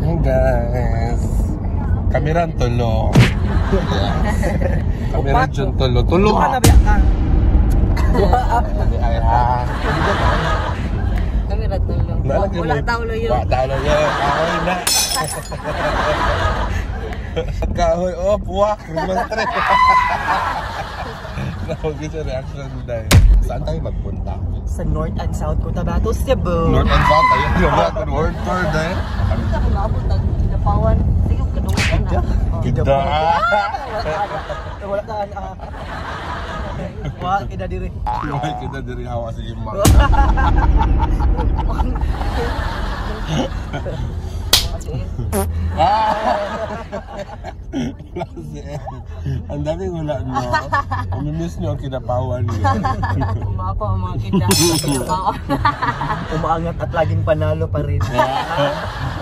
Hey guys. Kamiran tulo. Kamiran dyan tulo. Tulo ka na biyak ka. Ay ha. Kamiran tulo. Wala taulo yun. Wala taulo yun. Kahoy na. Kahoy. Oh, puwak. Rumantre. Nakagin sa reaction dahil. Saan tayo magpunta? Sa North and South Cotabato, Cebu. North and South tayo. Yung world tour dahil. Ano sa kung naabot ang Kinapawan? Sige, kadungan na. Kita. Wala ka. Wala kita diri. Wala kita diri hawa sa ima. Ang daming wala no. Umimiss nyo ang Kinapawan niya. Umapa ang mga Kinapawan. Umaangat at laging panalo pa rin.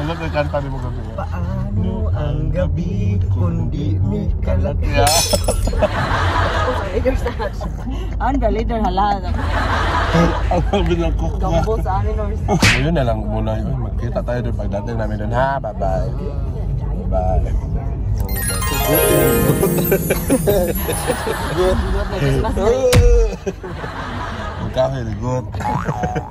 Ano ka kanta ni mo gabi? Paano ang gabi kundi may kalakya? Anda, leader halala. Ang bilang cook na. Gambo sa amin or Yun na lang muna yun. Magkita tayo doon pagdating namin doon ha. Bye-bye. Bye. Good.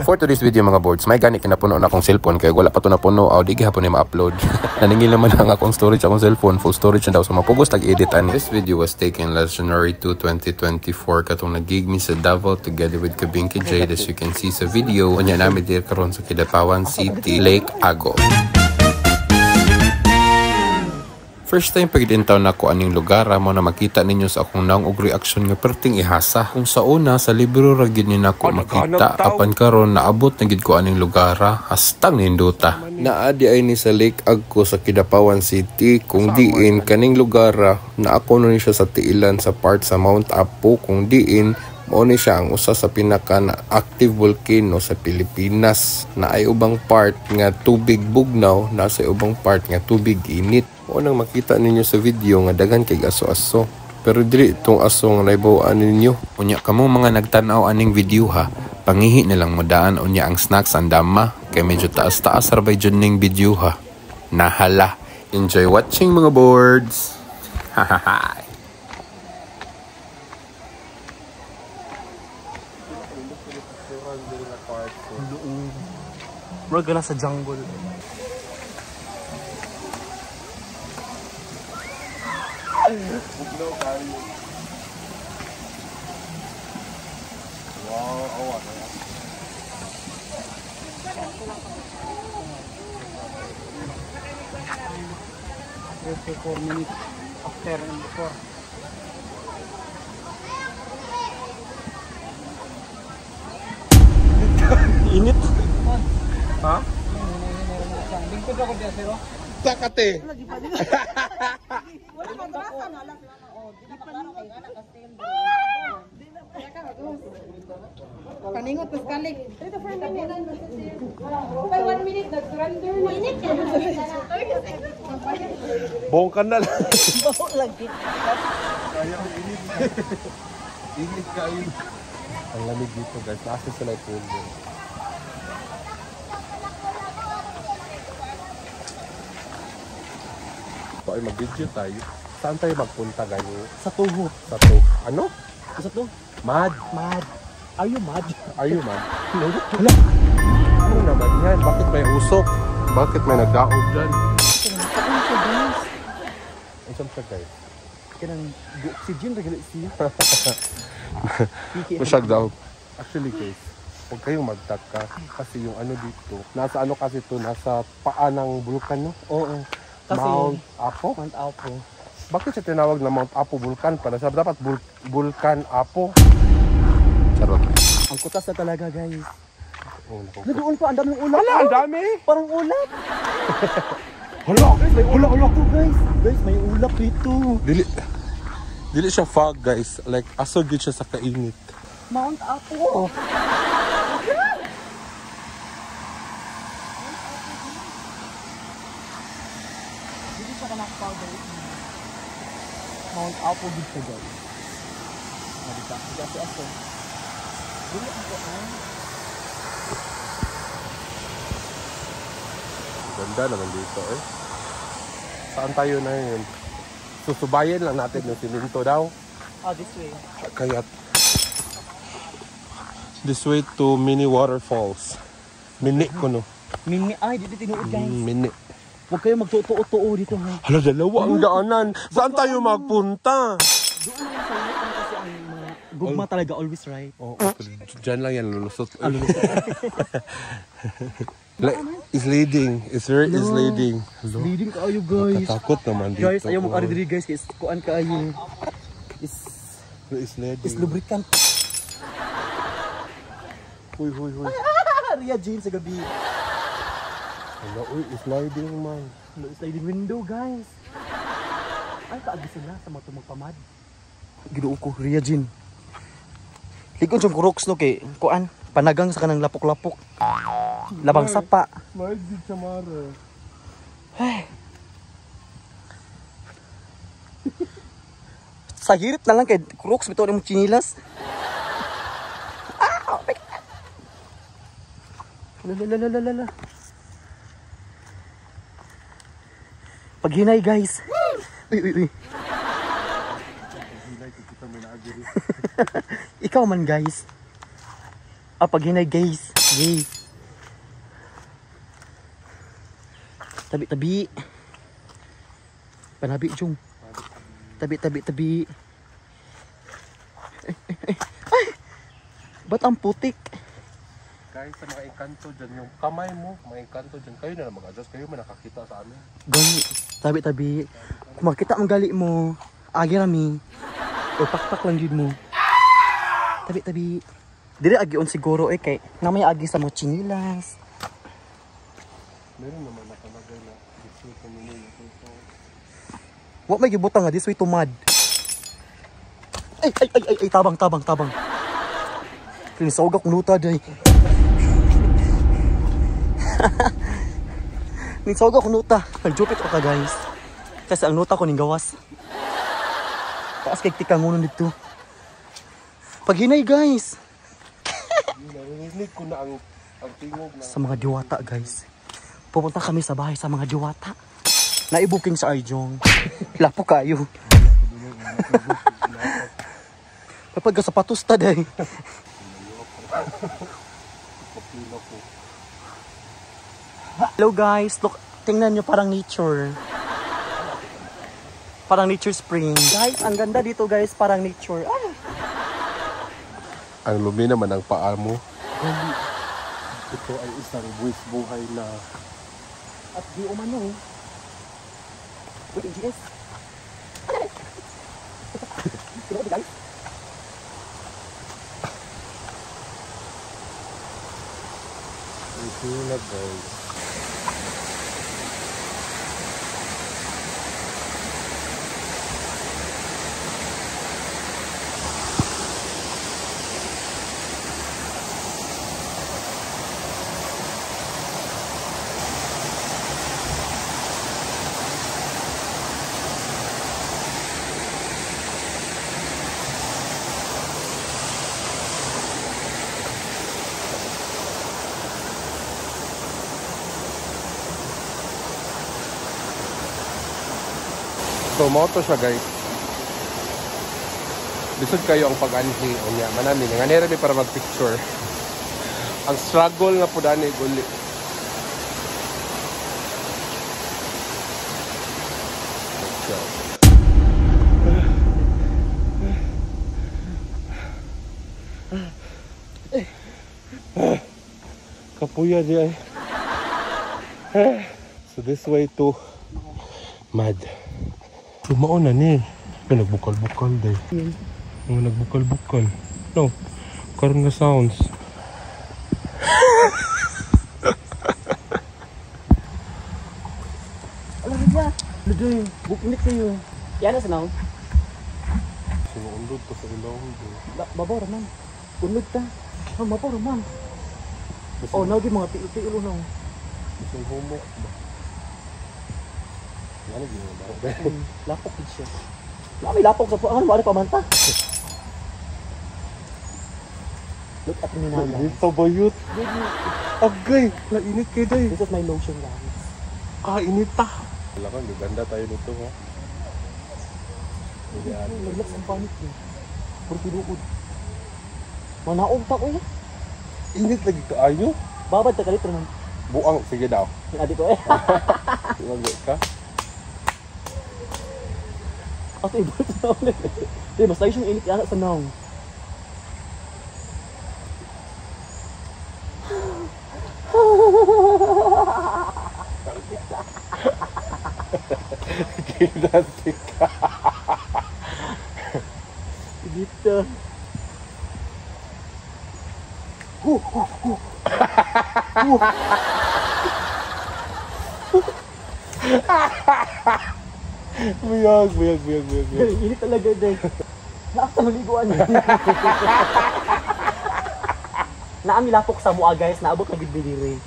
For today's video mga boards, may gani kinapuno na akong cellphone kaya wala pa to napuno o di gihapon na ma-upload. Naningil naman ang akong storage akong cellphone, full storage na daw so mapugos tag-edit ani. This video was taken last January 2, 2024 katong nag-gig mi sa Davao together with Kabinky Jade as you can see sa video. Unya namin dir karon sa Kidapawan City, Lake Ago. First time pagdintaw na ko aning lugar mo na makita ninyo sa akong naong og reaction nga perting ihasa. Kung sa una sa libro ra gid ni nako makita apan karon naabot na gid ko aning lugar hastang ninduta. Naadi ay ni sa Lake Agco sa Kidapawan City kung diin kaning lugar na ako nun siya sa tiilan sa part sa Mount Apo kung diin mao ni siya ang usa sa pinaka active volcano sa Pilipinas na ay ubang part nga tubig bugnaw nasa ubang part nga tubig init. O nang makita ninyo sa video nga daghan kay aso-aso. Pero dili itong aso nga naibawaan ninyo. Unya kamo mga nagtanaw aning video ha. Pangihi na lang mo daan unya ang snacks ang dama. Kay medyo taas-taas rabay dyan ning video ha. Nahala. Enjoy watching mga boards. Hahaha. Bro, gala sa jungle. Bugnaw kayo. Wow, awan na. 34 minutes after and before. Init. Ha? Lingkod ako diya, sir. Sakate. wala man basa na lang. Oh, di pa lang kay anak ka stand. Paningot pas kalik. 3 to 4 minutes. By 1 minute nag-surrender. Minute ka. Bongkan na lang. Baho lang dit. Kaya ang init. Init kayo. Ang lamig dito guys. Nasa sila ito. So ay mag-video tayo. Saan tayo magpunta ganyan? Sa tuho. Sa to. Ano? Sa to. Mad. Mad. Are you mad? Are you mad? Hala. Ano naman yan? Bakit may usok? Bakit may nagdaog dyan? Ang siyempre guys. Kanang oxygen regular siya. Masyag daw. Actually guys, huwag kayong magtaka. Kasi yung ano dito, nasa ano kasi to, nasa paa ng bulkan no? Oo. Kasi Mount Apo? Mount Apo. Bakit siya tinawag na Mount Apo Vulcan pala? Sabi dapat Vulcan Apo. Charot. Ang kutas na talaga guys. Oh, naku. Nadoon pa, ang daming ulap. Hala, ang dami! Parang ulap. Hala, guys, may ulap. Ito guys. Guys, may ulap dito. Dili siya fog guys. Like, aso gid siya sa kainit. Mount Apo. Dito siya kanakapal guys. Mount Apo dito guys. Dito si aso. Dili ako Ganda naman dito eh. Saan tayo na yun? Susubayan lang natin yung siminto daw. Ah, this way. Kaya this way to mini waterfalls. Mini ko no. Mini, ay, dito tinuod guys. Mini. Huwag kayo magtutuo-tuo dito ha. Hala, dalawa ang daanan. Saan tayo magpunta? Doon lang sa inyo kasi ang mga gugma talaga always right. Oh, dyan lang yan lulusot. It's leading. It's very is leading. Leading kayo guys. Katakot naman dito. Guys, ayaw mag-ari diri guys. Is kuan kayo. It's leading. Is lubricant. Huy, huy, huy. Ria Jean sa gabi. Hala, uy, it's sliding man. Sliding window guys. Ay, kaagi sila sa mga tumagpamad. Ginuo ko, Ria Jean. Ligon siyang kuroks no kay kuan. Panagang sa kanang lapok-lapok. Labang sapa. Mahal din sa mara. Ay. Sa hirit na lang kay Crocs bitaw ni mong chinilas. Ah, oh my God. Lalalala. Paghinay guys. Uy. Ikaw man guys. Ah, paghinay guys. Guys. Tabi-tabi. Panabi, Jung. Tabi. Ay! Ba't ang putik? Guys, sa mga engkanto dyan, yung kamay mo, mga engkanto dyan, kayo na mag-adjust, kayo man nakakita sa amin. Gani, tabi-tabi. Kung makita ang gali mo, agi rami. O pakpak lang yun mo. Tabi-tabi. Dili agion siguro kay namay agi sa mga chinilas. Meron naman nakalagay na this way to mini waterfall. Wa may gibutang nga this way to mud. Ay, tabang. Kinisawag akong luta day. Kinisawag akong luta. Nagjupit ako ka guys. Kasi ang luta ko ning gawas. Taas kay tikangunon dito. Paghinay guys. Narinig ko na ang tingog na. Sa mga diwata guys. Pupunta kami sa bahay sa mga diwata. Naibuking sa Arjong. Lapo kayo. Kapag ka sapatos ta day. Hello guys, look, tingnan nyo parang nature. Parang nature spring. Guys, ang ganda dito guys, parang nature. Ang lumi naman ang paa mo. Ito ay isang buwis buhay na At di umano. Wait, GS. Ano guys? ito na guys. So, moto siya guys. Lisod kayo ang pag-anhi. O niya, manami. Nanganera mi para mag-picture. Ang struggle na po dani, guli. Kapuya di ay. So, this way to Mad. Lumaon na ni. May nagbukal-bukal day. Mga nagbukal-bukal. No. Karoon nga sounds. Alam niya. Ludoy. Buknit kayo. Yan na sanaw. Sinuundod to sa ilong. Babaw raman. Unod ta. Mabaw raman. Oh, nagi mga tiil-tiil na. Isang humok ba? Ano ginawa ba? Lapok din siya. May lapok sa po. Ano ba? Ano pamanta? Look at me now guys. Dito ba yun? Agay! Lainit kayo day. This is my lotion guys. Inita. Wala kang ganda tayo nito ha. Naglak ang panit eh. Purtidukod. Manaog ta ko eh. Init lagi kaayo. Babad ta kalit ron. Buang, sige daw. Adi ko eh. Lagi ka. Ato iba sa ulit. Di basta yung init yana sa naong. Gigantic ka. Dito. Buyag. Init talaga din. Lakas sa maliguan eh. Naami lapok sa mua guys, naabot na bidbidiri.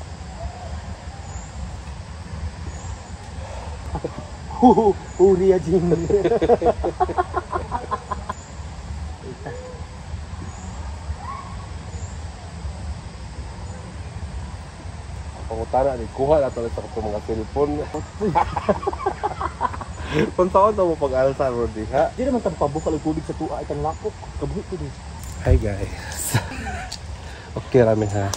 Ria Jin. Pangutana ni kuha na tuloy sa mga cellphone. Kung taon na mo pag-alsa, Rodi, ha? Di naman tayo pabukal ang tubig sa tuwa itang lapok. Kabuhit ko din. Hi guys. Okay ramen ha.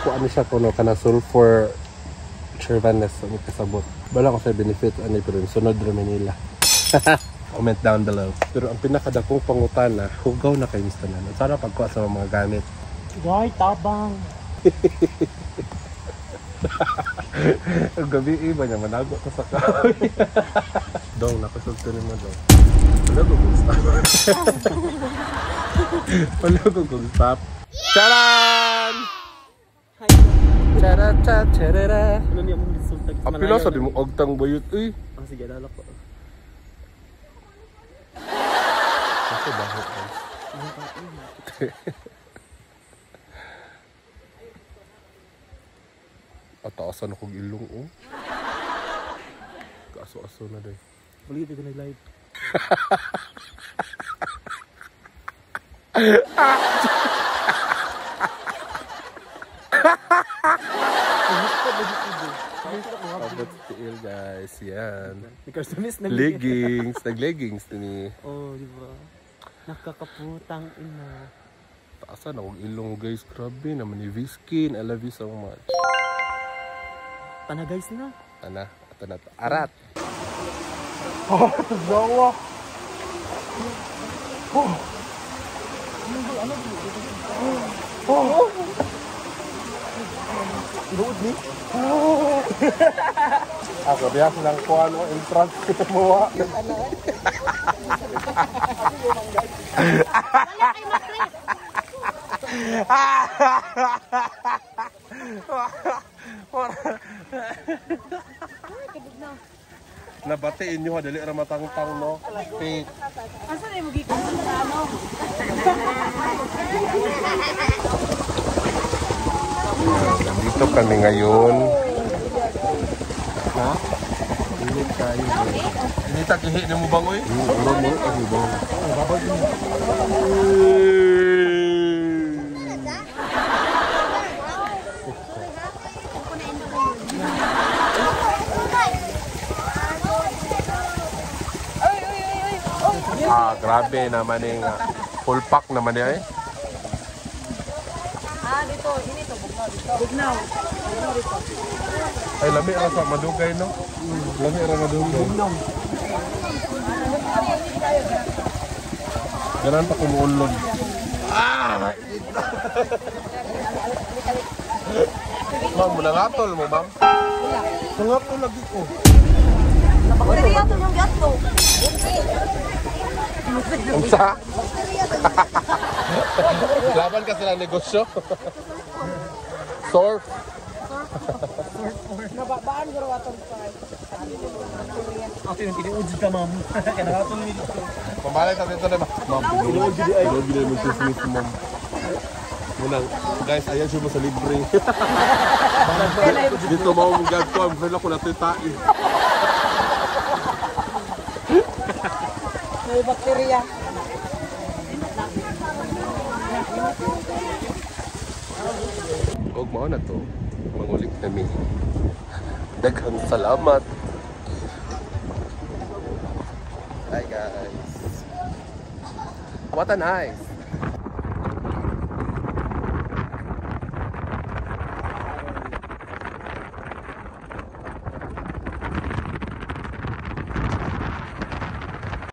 Kung ano siya kuno kana sulfur Chervanes ang kasabot. Bala ko sa benefits ani pero sunod ramen nila. Comment down below. Pero ang pinakadakong pangutana, hugaw na kay Mr. Nanon. Sana pagkuha sa mga gamit. Why tabang? Ang gabi iba niya manago ka sa kahoy. Dong, nakasugto ni mo dong. Wala ko kung stop. Wala ko kung stop. Charan! Charata, charara. Ano niya mong resulta? Ang pila sa di mo ogtang bayot eh. Sige, lalak ko. Kasi bakit eh? Ataasan akong ilong oh. Kaso-aso na day. Balik ito nag-live. Abot tiil guys, yan. Leggings, nag-leggings ni. Oh, di ba? Nakakaputang ina. Taasan akong ilong guys, grabe naman ni V-Skin. I love you so much. Tana guys na. Tana, ato na to. Arat! Oh, zawa! Iluod ni? Ako, diyan lang ko ano, entrance ko mo. Nabatiin nyo ha, dali ramatang-tang no. Fake. Asa na yung magiging sa ano? Nandito kami ngayon. Ha? Init tayo. Init ang ihi mo bang oy? Urong mo, ang ibang. Grabe naman yung full pack naman yan eh. Dito, ini to, bugnaw. Ay, lami ra sa madugay no? Lami ra madugay. Ganun pa kumuulod. Ma'am, nangatol mo, ma'am? Nangatol lagi ko. Pwede yato yung gato. Unsa? Laban ka sila negosyo. Surf. Nababaan ko atong Ako yung tinuudjud ka, ma'am. Kaya nakatong nito. Mamalay tayo dito na ba? Ma'am, tinuod mo sa Smith, ma'am. Munang, guys, ayan siya mo sa libre. Dito mo mong gagto, ang feel ako natitain. may bakterya. Huwag mo na to. Mangulik kami. Daghang salamat. Hi guys. What a nice.